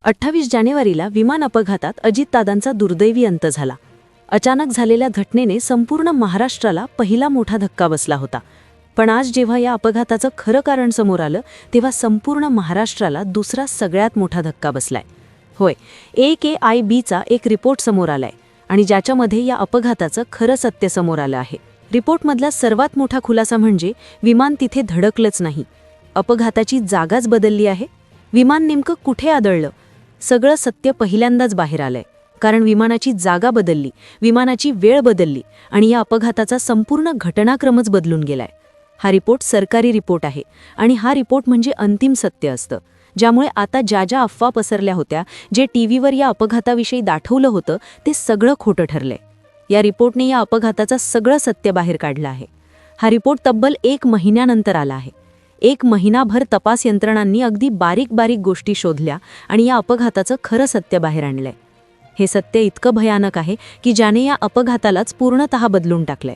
28 जानेवारीला विमान अपघातात अजितदादांचा दुर्दैवी अंत झाला. अचानक झालेल्या घटनेने संपूर्ण महाराष्ट्राला पहिला मोठा धक्का बसला होता. पण आज जेव्हा या अपघाताचं खरं कारण समोर आलं तेव्हा संपूर्ण महाराष्ट्राला दुसरा सगळ्यात मोठा धक्का बसलाय. होय, AKIBचा एक रिपोर्ट समोर आलाय आणि ज्याच्यामध्ये या अपघाताचं खरं सत्य समोर आलं आहे. रिपोर्टमधला सर्वात मोठा खुलासा म्हणजे विमान तिथे धडकलंच नाही. अपघाताची जागाच बदलली आहे. विमान नेमकं कुठे आदळलं? सगळं सत्य पहिल्यांदाच बाहेर आलंय. कारण विमानाची जागा बदलली, विमानाची वेळ बदलली आणि या अपघाताचा संपूर्ण घटनाक्रमच बदलून गेलाय. हा रिपोर्ट सरकारी रिपोर्ट आहे आणि हा रिपोर्ट म्हणजे अंतिम सत्य असतं, ज्यामुळे आता ज्या अफवा पसरल्या होत्या, जे टीव्हीवर या अपघाताविषयी दाखवलं होतं, ते सगळं खोटं ठरलंय. या रिपोर्टने या अपघाताचं सगळं सत्य बाहेर काढलं आहे. हा रिपोर्ट तब्बल 1 महिन्यानंतर आला आहे. 1 महिनाभर तपास यंत्रणांनी अगदी बारीक बारीक गोष्टी शोधल्या आणि या अपघाताचं खरं सत्य बाहेर आणलंय. हे सत्य इतकं भयानक आहे की ज्याने या अपघातालाच पूर्णतः बदलून टाकलंय.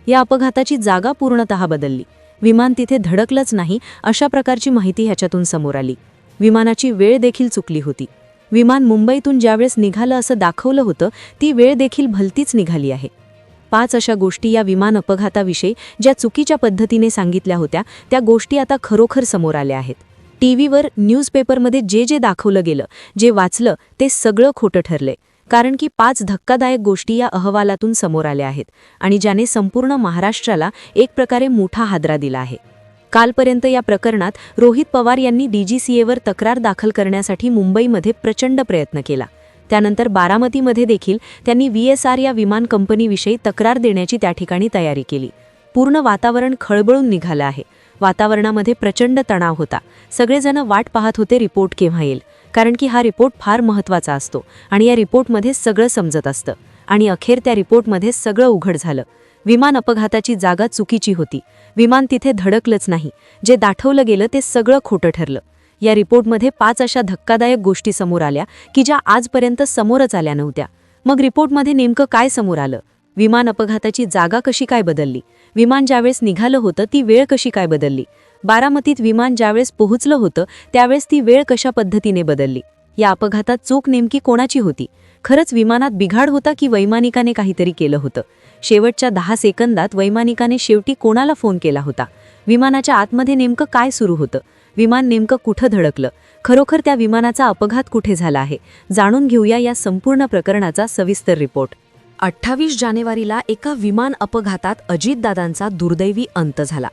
या अपघाताची जागा पूर्णतः बदलली. विमान तिथे धडकलंच नाही अशा प्रकारची माहिती ह्याच्यातून समोर आली. विमानाची वेळ देखील चुकली होती. विमान मुंबईतून ज्यावेळेस निघालं असं दाखवलं होतं, ती वेळ देखील भलतीच निघाली आहे. 5 अशा गोष्टी या विमान अपघाताविषयी ज्या चुकीच्या पद्धतीने सांगितल्या होत्या, त्या गोष्टी आता खरोखर समोर आल्या आहेत. टीव्हीवर, न्यूजपेपरमध्ये जे दाखवलं गेलं, जे वाचलं, ते सगळं खोटं ठरलंय. कारण की 5 धक्कादायक गोष्टी या अहवालातून समोर आल्या आहेत आणि ज्याने संपूर्ण महाराष्ट्राला एक प्रकारे मोठा हादरा दिला आहे. कालपर्यंत या प्रकरणात रोहित पवार यांनी DGCAवर तक्रार दाखल करण्यासाठी मुंबईमध्ये प्रचंड प्रयत्न केला. त्यानंतर बारामतीमध्ये देखील त्यांनी VSR या विमान कंपनीविषयी तक्रार देण्याची त्या ठिकाणी तयारी केली. पूर्ण वातावरण खळबळून निघालं आहे. वातावरणामध्ये प्रचंड तणाव होता. सगळेजण वाट पाहत होते रिपोर्ट केव्हा येईल, कारण की हा रिपोर्ट फार महत्त्वाचा असतो आणि या रिपोर्टमध्ये सगळं समजत असतं. आणि अखेर त्या रिपोर्टमध्ये सगळं उघड झालं. विमान अपघाताची जागा चुकीची होती. विमान तिथे धडकलंच नाही. जे दाखवलं गेलं ते सगळं खोटं ठरलं. या रिपोर्टमध्ये 5 अशा धक्कादायक गोष्टी समोर आल्या की ज्या आजपर्यंत समोरच आल्या नव्हत्या. मग रिपोर्टमध्ये नेमकं काय समोर आलं? विमान अपघाताची जागा कशी काय बदलली? विमान ज्यावेळेस निघालं होतं ती वेळ कशी काय बदलली? बारामतीत विमान ज्यावेळेस पोहोचलं होतं त्यावेळेस ती वेळ कशा पद्धतीने बदलली? या अपघातात चूक नेमकी कोणाची होती? खरंच विमानात बिघाड होता की वैमानिकाने काहीतरी केलं होतं? शेवटच्या 10 सेकंदात वैमानिकाने शेवटी कोणाला फोन केला होता? विमानाच्या आतमध्ये नेमकं काय सुरू होतं? विमान नेमकं कुठं धडकलं? खरोखर त्या विमानाचा अपघात कुठे झाला आहे? जाणून घेऊया या संपूर्ण प्रकरणाचा सविस्तर रिपोर्ट. 28 जानेवारीला एका विमान अपघातात अजितदादांचा दुर्दैवी अंत झाला.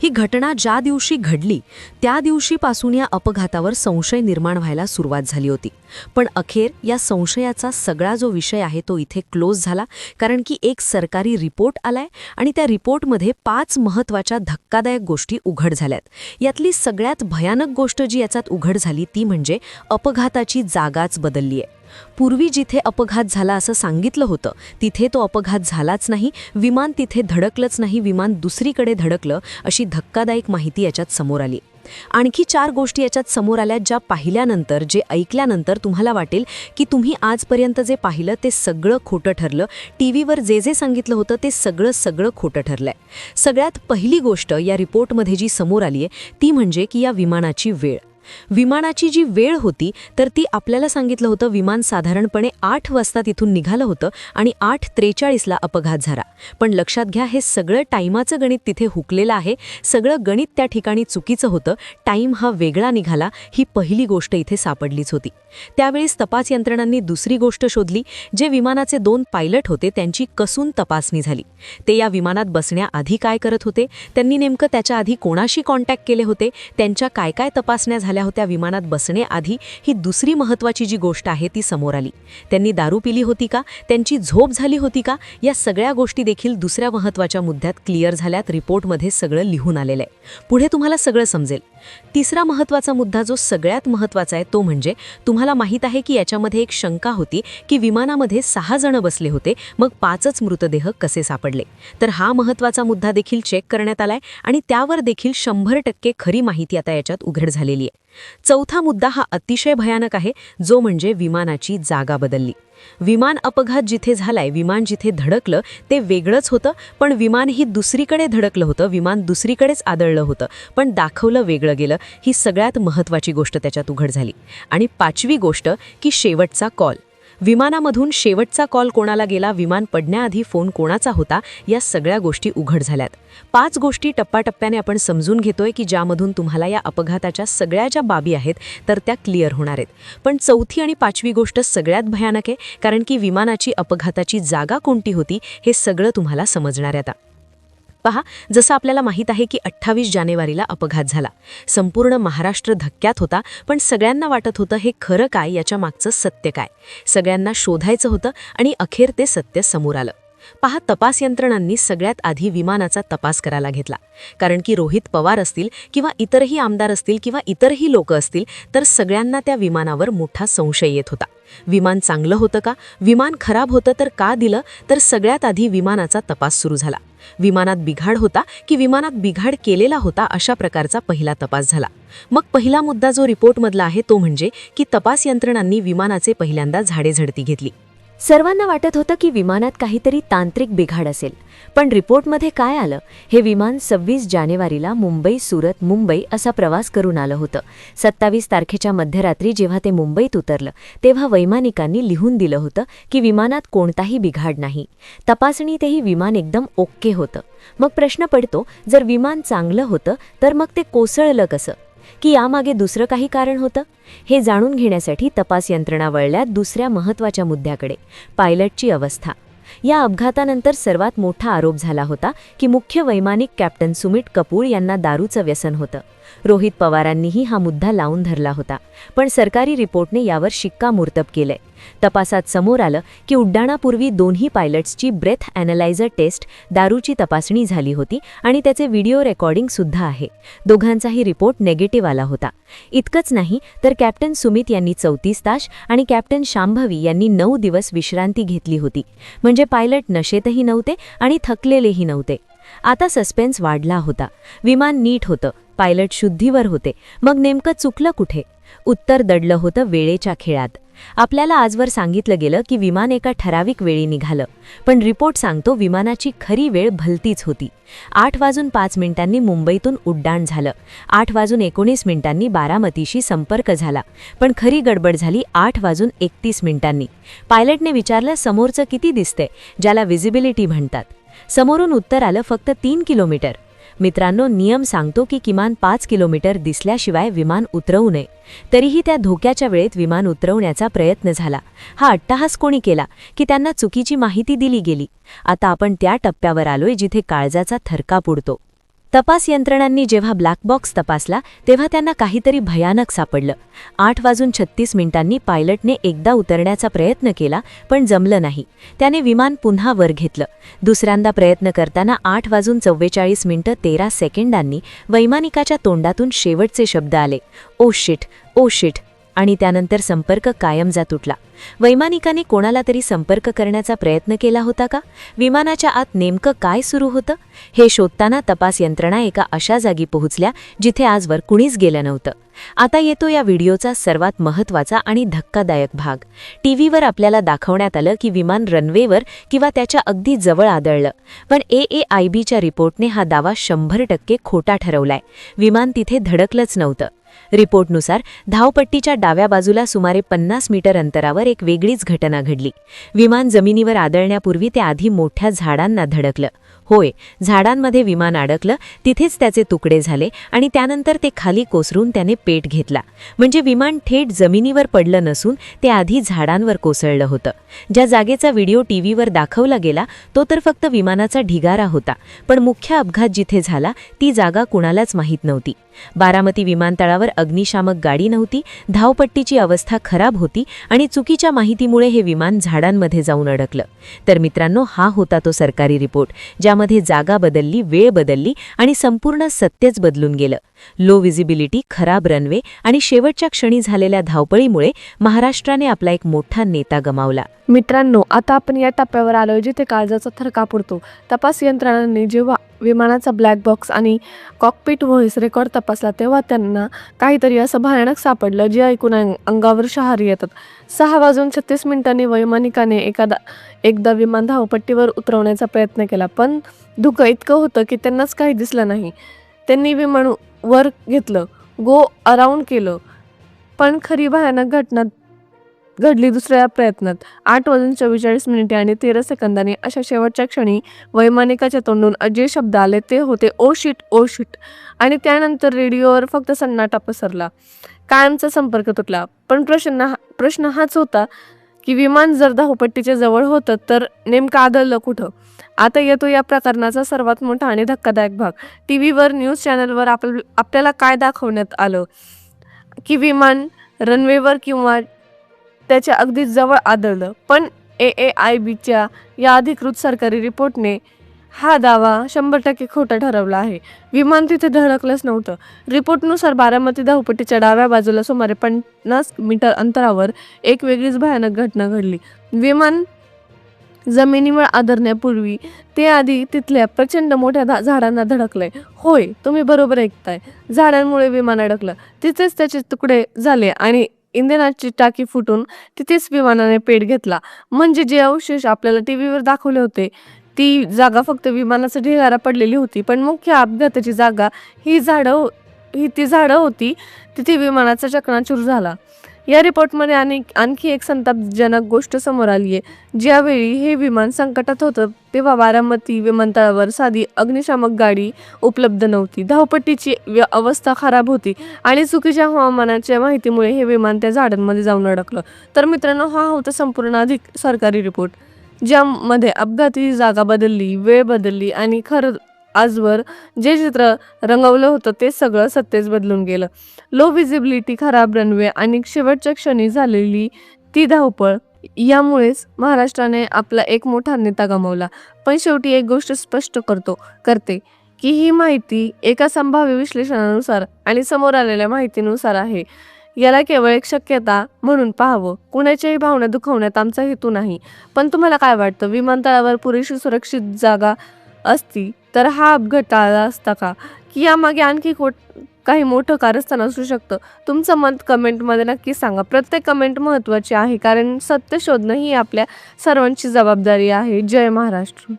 ही घटना ज्या दिवशी घडली त्या दिवशीपासून या अपघातावर संशय निर्माण व्हायला सुरुवात झाली होती. पण अखेर या संशयाचा सगळा जो विषय आहे तो इथे क्लोज झाला, कारण की एक सरकारी रिपोर्ट आलाय आणि त्या रिपोर्टमध्ये 5 महत्त्वाच्या धक्कादायक गोष्टी उघड झाल्यात. यातली सगळ्यात भयानक गोष्ट जी याच्यात उघड झाली ती म्हणजे अपघाताची जागाच बदलली आहे. पूर्वी जिथे अपघात झाला असं सांगितलं होतं तिथे तो अपघात झालाच नाही. विमान तिथे धडकलंच नाही, विमान दुसरीकडे धडकलं अशी धक्कादायक माहिती याच्यात समोर आली. आणखी 4 गोष्टी याच्यात समोर आल्या ज्या पाहिल्यानंतर, जे ऐकल्यानंतर तुम्हाला वाटेल की तुम्ही आजपर्यंत जे पाहिलं ते सगळं खोटं ठरलं. टीव्हीवर जे सांगितलं होतं ते सगळं खोटं ठरलंय. सगळ्यात पहिली गोष्ट या रिपोर्टमध्ये जी समोर आली आहे ती म्हणजे की या विमानाची वेळ. विमानाची जी वेळ होती तर ती आपल्याला सांगितलं होतं विमान साधारणपणे 8 वाजता तिथून निघालं होतं आणि 8:43ला अपघात झाला. पण लक्षात घ्या, हे सगळं टाईमाचं गणित तिथे हुकलेलं आहे. सगळं गणित त्या ठिकाणी चुकीचं होतं. टाईम हा वेगळा निघाला. ही पहिली गोष्ट इथे सापडलीच होती. त्यावेळेस तपास यंत्रणांनी दुसरी गोष्ट शोधली. जे विमानाचे 2 पायलट होते त्यांची कसून तपासणी झाली. ते या विमानात बसण्याआधी काय करत होते? त्यांनी नेमकं त्याच्या आधी कोणाशी कॉन्टॅक्ट केले होते? त्यांच्या काय तपासण्या झाल्या होत्या विमानात बसण्याआधी? ही दुसरी महत्त्वाची जी गोष्ट आहे ती समोर आली. त्यांनी दारू पिली होती का? त्यांची झोप झाली होती का? या सगळ्या गोष्टी देखील दुसऱ्या महत्त्वाच्या मुद्द्यात क्लिअर झाल्यात. रिपोर्टमध्ये सगळं लिहून आलेलं आहे. पुढे तुम्हाला सगळं समजेल. तिसरा महत्त्वाचा मुद्दा जो सगळ्यात महत्त्वाचा आहे तो म्हणजे तुम्हाला माहीत आहे की याच्यामध्ये एक शंका होती की विमानामध्ये 6 जण बसले होते, मग 5च मृतदेह कसे सापडले? तर हा महत्त्वाचा मुद्दा देखील चेक करण्यात आलाय आणि त्यावर देखील 100% खरी माहिती आता याच्यात उघड झालेली आहे. चौथा मुद्दा हा अतिशय भयानक आहे, जो म्हणजे विमानाची जागा बदलली. विमान अपघात जिथे झालाय, विमान जिथे धडकलं ते वेगळंच होतं, पण विमान ही दुसरीकडे धडकलं होतं, विमान दुसरीकडेच आदळलं होतं, पण दाखवलं वेगळं गेलं. ही सगळ्यात महत्त्वाची गोष्ट त्याच्यात उघड झाली. आणि 5वी गोष्ट की शेवटचा कॉल. विमानामधून शेवटचा कॉल कोणाला गेला, विमान पडण्याआधी फोन कोणाचा होता, या सगळ्या गोष्टी उघड झाल्यात. 5 गोष्टी टप्प्याटप्प्याने आपण समजून घेतोय की ज्यामधून तुम्हाला या अपघाताच्या सगळ्या ज्या बाबी आहेत तर त्या क्लिअर होणार आहेत. पण 4थी आणि 5वी गोष्ट सगळ्यात भयानक आहे, कारण की विमानाची अपघाताची जागा कोणती होती हे सगळं तुम्हाला समजणार आहे आता. पहा, जसं आपल्याला माहीत आहे की 28 जानेवारीला अपघात झाला. संपूर्ण महाराष्ट्र धक्क्यात होता, पण सगळ्यांना वाटत होतं हे खरं काय, याच्या मागचं सत्य काय. सगळ्यांना शोधायचं होतं आणि अखेर ते सत्य समोर आलं. पहा, तपास यंत्रणांनी सगळ्यात आधी विमानाचा तपास करायला घेतला, कारण की रोहित पवार असतील किंवा इतरही आमदार असतील किंवा इतरही लोक असतील तर सगळ्यांना त्या विमानावर मोठा संशय येत होता. विमान चांगलं होतं का, विमान खराब होतं तर का दिलं, तर सगळ्यात आधी विमानाचा तपास सुरू झाला. विमानात बिघाड होता की विमानात बिघाड केलेला होता, अशा प्रकारचा पहिला तपास झाला. मग पहिला मुद्दा जो रिपोर्टमधला आहे तो म्हणजे की तपास यंत्रणांनी विमानाचे पहिल्यांदा झाडेझडती घेतली. सर्वांना वाटत होतं की विमानात काहीतरी तांत्रिक बिघाड असेल, पण रिपोर्टमध्ये काय आलं, हे विमान 26 जानेवारीला मुंबई सुरत मुंबई असा प्रवास करून आलं होतं. 27 तारखेच्या मध्यरात्री जेव्हा ते मुंबईत उतरलं तेव्हा वैमानिकांनी लिहून दिलं होतं की विमानात कोणताही बिघाड नाही. तपासणीतही विमान एकदम ओके होतं. मग प्रश्न पडतो, जर विमान चांगलं होतं तर मग ते कोसळलं कसं, की यामागे दुसरं काही कारण होतं? हे जाणून घेण्यासाठी तपास यंत्रणा वळल्यात दुसऱ्या महत्त्वाच्या मुद्द्याकडे, पायलटची अवस्था. या अपघातानंतर सर्वात मोठा आरोप झाला होता की मुख्य वैमानिक कॅप्टन सुमित कपूर यांना दारूचं व्यसन होतं. रोहित पवारांनीही हा मुद्दा लावून धरला होता, पण सरकारी रिपोर्टने यावर शिक्कामोर्तब केलंय. तपासात समोर आलं की उड्डाणापूर्वी दोन्ही पायलट्सची ब्रेथ ॲनालायझर टेस्ट, दारूची तपासणी झाली होती आणि त्याचे व्हिडिओ रेकॉर्डिंग सुद्धा आहे. दोघांचाही रिपोर्ट नेगेटिव्ह आला होता. इतकंच नाही तर कॅप्टन सुमित यांनी 34 तास आणि कॅप्टन शांभवी यांनी 9 दिवस विश्रांती घेतली होती. म्हणजे पायलट नशेतही नव्हते आणि थकलेलेही नव्हते. आता सस्पेन्स वाढला होता. विमान नीट होतं, पायलट शुद्धीवर होते, मग नेमकं चुकलं कुठे? उत्तर दडलं होतं वेळेच्या खेळात. आपल्याला आजवर सांगितलं गेलं की विमान एका ठराविक वेळी निघालं, पण रिपोर्ट सांगतो विमानाची खरी वेळ भलतीच होती. 8:05 मुंबईतून उड्डाण झालं, 8:19 बारामतीशी संपर्क झाला, पण खरी गडबड झाली 8:31. पायलटने विचारलं, समोरचं किती दिसतंय, ज्याला व्हिजिबिलिटी म्हणतात. समोरून उत्तर आलं, फक्त 3 किलोमीटर. मित्रांनो, नियम सांगतो की किमान 5 किलोमीटर दिसल्याशिवाय विमान उतरवू नये. तरीही त्या धोक्याच्या वेळेत विमान उतरवण्याचा प्रयत्न झाला. हा अट्टहास कोणी केला की त्यांना चुकीची माहिती दिली गेली. आता आपण त्या टप्प्यावर आलोय जिथे काळजाचा थरकाप उडतो. तपास यंत्रणांनी जेव्हा ब्लॅक बॉक्स तपासला तेव्हा त्यांना काहीतरी भयानक सापडलं. 8:36 पायलटने एकदा उतरण्याचा प्रयत्न केला, पण जमलं नाही. त्याने विमान पुन्हा वर घेतलं. दुसऱ्यांदा प्रयत्न करताना 8:44:13 वैमानिकाच्या तोंडातून शेवटचे शब्द आले, ओ शिट, ओ शिट. आणि त्यानंतर संपर्क कायमचा तुटला. वैमानिकाने कोणाला तरी संपर्क करण्याचा प्रयत्न केला होता का? विमानाच्या आत नेमकं काय सुरू होतं हे शोधताना तपास यंत्रणा एका अशा जागी पोहोचल्या जिथे आजवर कुणीच गेलं नव्हतं. आता येतो या व्हिडिओचा सर्वात महत्त्वाचा आणि धक्कादायक भाग. टीव्हीवर आपल्याला दाखवण्यात आलं की विमान रनवेवर किंवा त्याच्या अगदी जवळ आदळलं, पण AAIBच्या रिपोर्टने हा दावा 100% खोटा ठरवलाय. विमान तिथे धडकलंच नव्हतं. रिपोर्टनुसार धावपट्टीच्या डाव्या बाजूला सुमारे 50 मीटर अंतरावर एक वेगळीच घटना घडली. विमान जमिनीवर आदळण्यापूर्वी ते आधी मोठ्या झाडांना धडकलं. होय, झाडांमध्ये विमान अडकलं, तिथेच त्याचे तुकडे झाले आणि त्यानंतर ते खाली कोसरून त्याने पेट घेतला. म्हणजे विमान थेट जमिनीवर पडलं नसून ते आधी झाडांवर कोसळलं होतं. ज्या जागेचा व्हिडिओ टीव्हीवर दाखवला गेला तो तर फक्त विमानाचा ढिगारा होता, पण मुख्य अपघात जिथे झाला ती जागा कुणालाच माहीत नव्हती. बारामती विमानतळावर अग्निशामक गाडी नव्हती, धावपट्टीची अवस्था खराब होती आणि चुकीच्या माहितीमुळे हे विमान झाडांमध्ये जाऊन अडकलं. तर मित्रांनो, हा होता तो सरकारी रिपोर्ट, ज्यामध्ये जागा बदलली, वेळ बदलली आणि संपूर्ण सत्यच बदलून गेलं. लो व्हिजिबिलिटी, खराब रनवे आणि शेवटच्या क्षणी झालेल्या धावपळीमुळे महाराष्ट्राने आपला एक मोठा नेता गमावला. मित्रांनो, आता आपण या टप्प्यावर आलोय जिथे काळजाचा थरकाप उडतो. तपास यंत्रणांनी जेव्हा विमानाचा ब्लॅक बॉक्स आणि कॉकपिट व्हॉइस रेकॉर्ड तपासला तेव्हा त्यांना काहीतरी असं भयानक सापडलं जे ऐकून अंगावर शहारी येतात. 6:36 वैमानिकाने एकदा विमान धावपट्टीवर उतरवण्याचा प्रयत्न केला, पण धुकं इतकं होतं की त्यांनाच काही दिसलं नाही. त्यांनी विमान वर घेतलं, गो अराउंड केलं, पण खरी भयानक घटना घडली दुसऱ्या प्रयत्नात. 8:44 आणि 13 सेकंदांनी अशा शेवटच्या क्षणी वैमानिकाच्या तोंडून जे शब्द आले ते होते ओ शिट, ओ शिट. आणि त्यानंतर रेडिओवर फक्त सन्नाटा पसरला, कायमचा संपर्क तुटला. पण प्रश्न हाच होता की विमान जर धावपट्टीच्या जवळ होतं तर नेमकं आदळलं कुठं? आता येतो या प्रकरणाचा सर्वात मोठा आणि धक्कादायक भाग. टीव्हीवर, न्यूज चॅनलवर आपल्याला काय दाखवण्यात आलं की विमान रनवेवर किंवा त्याच्या अगदी जवळ आदळलं, पण AAIBच्या या अधिकृत सरकारी रिपोर्टने हा दावा 100% खोटा ठरवला आहे. विमान तिथे धडकलंच नव्हतं. रिपोर्टनुसार बारामती धावपट्टीच्या डाव्या बाजूला सुमारे 50 मीटर अंतरावर एक वेगळीच भयानक घटना घडली. विमान जमिनीवर आदरण्यापूर्वी ते आधी तिथल्या प्रचंड मोठ्या झाडांना धडकलंय. होय, तुम्ही बरोबर ऐकताय, झाडांमुळे विमान अडकलं. तिथेच त्याचे तुकडे झाले आणि इंधनाची टाकी फुटून तिथेच विमानाने पेट घेतला. म्हणजे जे अवशेष आपल्याला टीव्हीवर दाखवले होते ती जागा फक्त विमानाचा ढिगारा पडलेली होती, पण मुख्य अपघाताची जागा ती झाडं होती. तिथे विमानाचा चकनाचूर झाला. या रिपोर्टमध्ये आणखी एक संतापजनक गोष्ट समोर आली आहे. ज्यावेळी हे विमान संकटात होतं तेव्हा बारामती विमानतळावर साधी अग्निशामक गाडी उपलब्ध नव्हती. धावपट्टीची अवस्था खराब होती आणि चुकीच्या हवामानाच्या माहितीमुळे हे विमान त्या झाडांमध्ये जाऊन अडकलं. तर मित्रांनो, हा होता संपूर्ण सरकारी रिपोर्ट, ज्यामध्ये अपघाताची जागा बदलली, वेळ बदलली आणि खरं आजवर जे चित्र रंगवलं होतं ते सगळं सत्तेच बदलून गेलं. लो व्हिजिबिलिटी, खराब रनवे आणि शेवटच्या क्षणी झालेली ती धावपळ यामुळेच महाराष्ट्राने आपला एक मोठा नेता गमावला. पण शेवटी एक गोष्ट स्पष्ट करते की ही माहिती एका संभाव्य विश्लेषणानुसार आणि समोर आलेल्या माहितीनुसार आहे. याला केवळ एक शक्यता म्हणून पाहावं. कुणाच्याही भावना दुखवण्यात आमचा हेतू नाही. पण तुम्हाला काय वाटतं, विमानतळावर पुरेशी सुरक्षित जागा असती तर हा अपघात टाळला असता का? की यामागे आणखी काही मोठं कारस्थान असू शकतं? तुमचं मत कमेंटमध्ये नक्की सांगा. प्रत्येक कमेंट महत्त्वाची आहे, कारण सत्य शोधणं ही आपल्या सर्वांची जबाबदारी आहे. जय महाराष्ट्र.